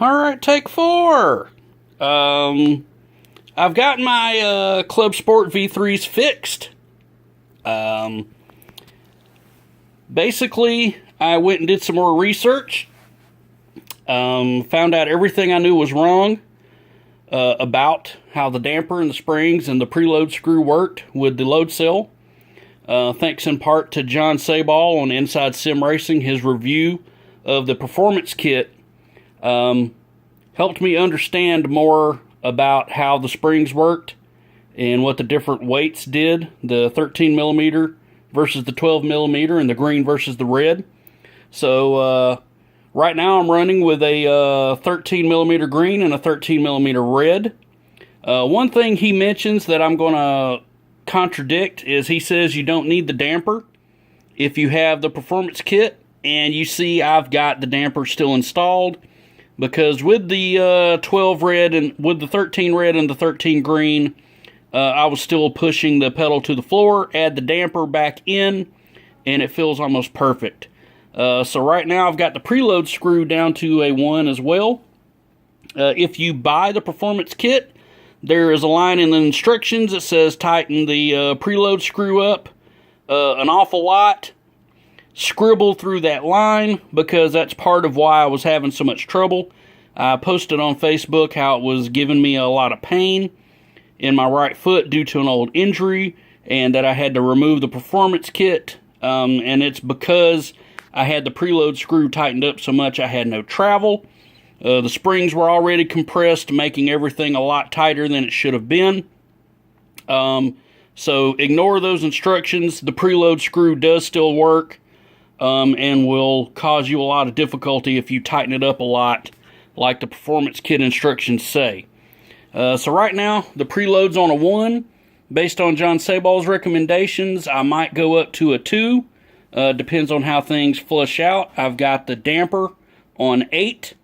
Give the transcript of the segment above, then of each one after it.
All right, take four. I've got my Club Sport V3s fixed. Basically, I went and did some more research. Found out everything I knew was wrong about how the damper and the springs and the preload screw worked with the load cell. Thanks in part to John Sabal on Inside Sim Racing. His review of the performance kit helped me understand more about how the springs worked and what the different weights did, the 13 millimeter versus the 12 millimeter and the green versus the red. So right now I'm running with a 13 millimeter green and a 13 millimeter red. One thing he mentions that I'm going to contradict is he says you don't need the damper if you have the performance kit, and you see I've got the damper still installed, because with the 12 red and with the 13 red and the 13 green, I was still pushing the pedal to the floor, add the damper back in, and it feels almost perfect. So right now I've got the preload screw down to a 1 as well. If you buy the performance kit, there is a line in the instructions that says tighten the preload screw up an awful lot. Scribble through that line, because that's part of why I was having so much trouble. I posted on Facebook how it was giving me a lot of pain in my right foot due to an old injury, and that I had to remove the performance kit, and it's because I had the preload screw tightened up so much I had no travel. The springs were already compressed, making everything a lot tighter than it should have been. So ignore those instructions. The preload screw does still work, and will cause you a lot of difficulty if you tighten it up a lot, like the performance kit instructions say. So right now, the preload's on a 1. Based on John Sabal's recommendations, I might go up to a 2. Depends on how things flush out. I've got the damper on 8.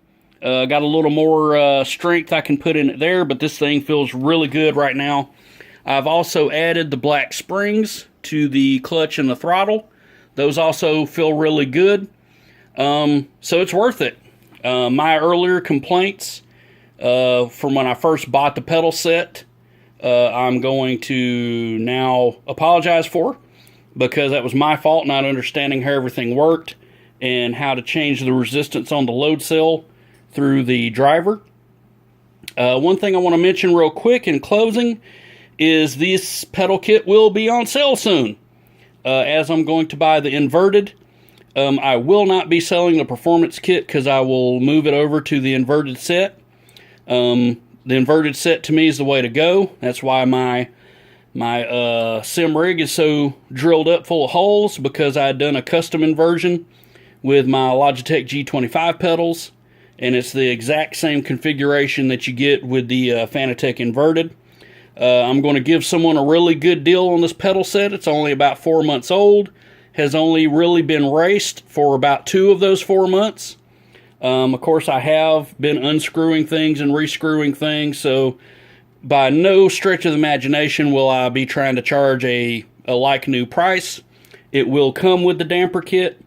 Got a little more strength I can put in it there, but this thing feels really good right now. I've also added the black springs to the clutch and the throttle. Those also feel really good. So it's worth it. My earlier complaints from when I first bought the pedal set, I'm going to now apologize for, because that was my fault, not understanding how everything worked and how to change the resistance on the load cell through the driver. One thing I want to mention real quick in closing is this pedal kit will be on sale soon. As I'm going to buy the inverted, I will not be selling the performance kit because I will move it over to the inverted set. The inverted set to me is the way to go. That's why my sim rig is so drilled up full of holes, because I had done a custom inversion with my Logitech G25 pedals, and it's the exact same configuration that you get with the Fanatec inverted. I'm going to give someone a really good deal on this pedal set. It's only about 4 months old. Has only really been raced for about 2 of those 4 months. Of course, I have been unscrewing things and rescrewing things, so by no stretch of the imagination will I be trying to charge a like new price. It will come with the damper kit.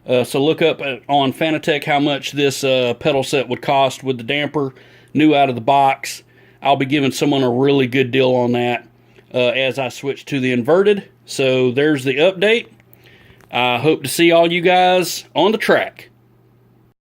So look up on Fanatec how much this pedal set would cost with the damper, new out of the box. I'll be giving someone a really good deal on that as I switch to the inverted. So there's the update. I hope to see all you guys on the track.